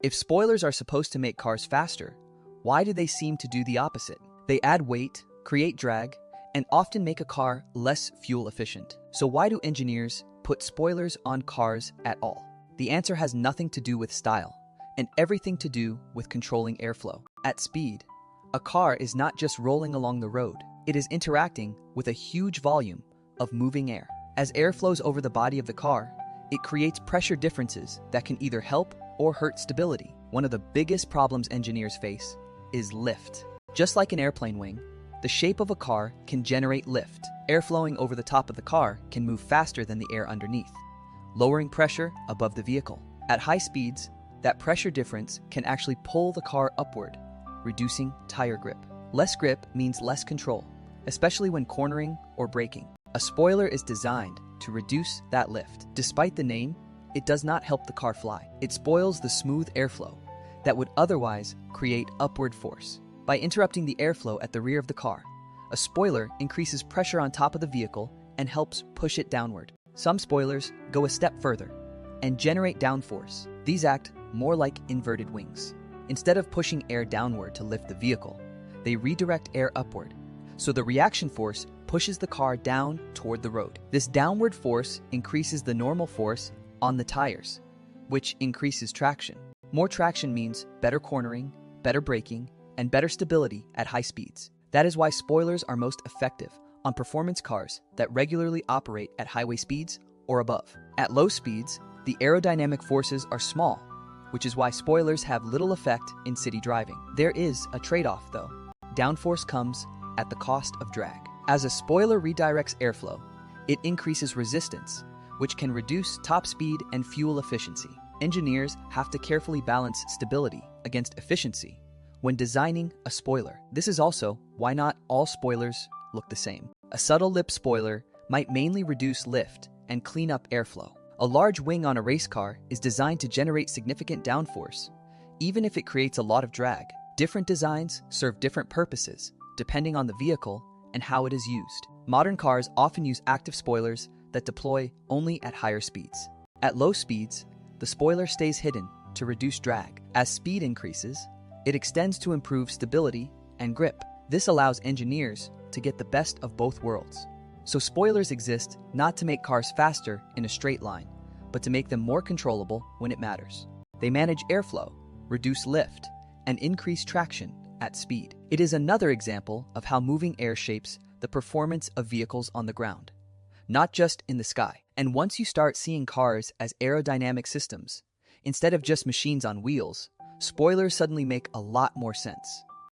If spoilers are supposed to make cars faster, why do they seem to do the opposite? They add weight, create drag, and often make a car less fuel efficient. So why do engineers put spoilers on cars at all? The answer has nothing to do with style, and everything to do with controlling airflow. At speed, a car is not just rolling along the road, it is interacting with a huge volume of moving air. As air flows over the body of the car, it creates pressure differences that can either help or hurt stability. One of the biggest problems engineers face is lift. Just like an airplane wing, the shape of a car can generate lift. Air flowing over the top of the car can move faster than the air underneath, lowering pressure above the vehicle. At high speeds, that pressure difference can actually pull the car upward, reducing tire grip. Less grip means less control, especially when cornering or braking. A spoiler is designed to reduce that lift. Despite the name, it does not help the car fly. It spoils the smooth airflow that would otherwise create upward force. By interrupting the airflow at the rear of the car, a spoiler increases pressure on top of the vehicle and helps push it downward. Some spoilers go a step further and generate downforce. These act more like inverted wings. Instead of pushing air downward to lift the vehicle, they redirect air upward, so the reaction force pushes the car down toward the road. This downward force increases the normal force on the tires, which increases traction. More traction means better cornering, better braking, and better stability at high speeds. That is why spoilers are most effective on performance cars that regularly operate at highway speeds or above. At low speeds, the aerodynamic forces are small, which is why spoilers have little effect in city driving. There is a trade-off though. Downforce comes at the cost of drag. As a spoiler redirects airflow, it increases resistance, which can reduce top speed and fuel efficiency. Engineers have to carefully balance stability against efficiency when designing a spoiler. This is also why not all spoilers look the same. A subtle lip spoiler might mainly reduce lift and clean up airflow. A large wing on a race car is designed to generate significant downforce, even if it creates a lot of drag. Different designs serve different purposes, depending on the vehicle and how it is used. Modern cars often use active spoilers that deploy only at higher speeds. At low speeds, the spoiler stays hidden to reduce drag. As speed increases, it extends to improve stability and grip. This allows engineers to get the best of both worlds. So spoilers exist not to make cars faster in a straight line, but to make them more controllable when it matters. They manage airflow, reduce lift, and increase traction at speed. It is another example of how moving air shapes the performance of vehicles on the ground, not just in the sky. And once you start seeing cars as aerodynamic systems, instead of just machines on wheels, spoilers suddenly make a lot more sense.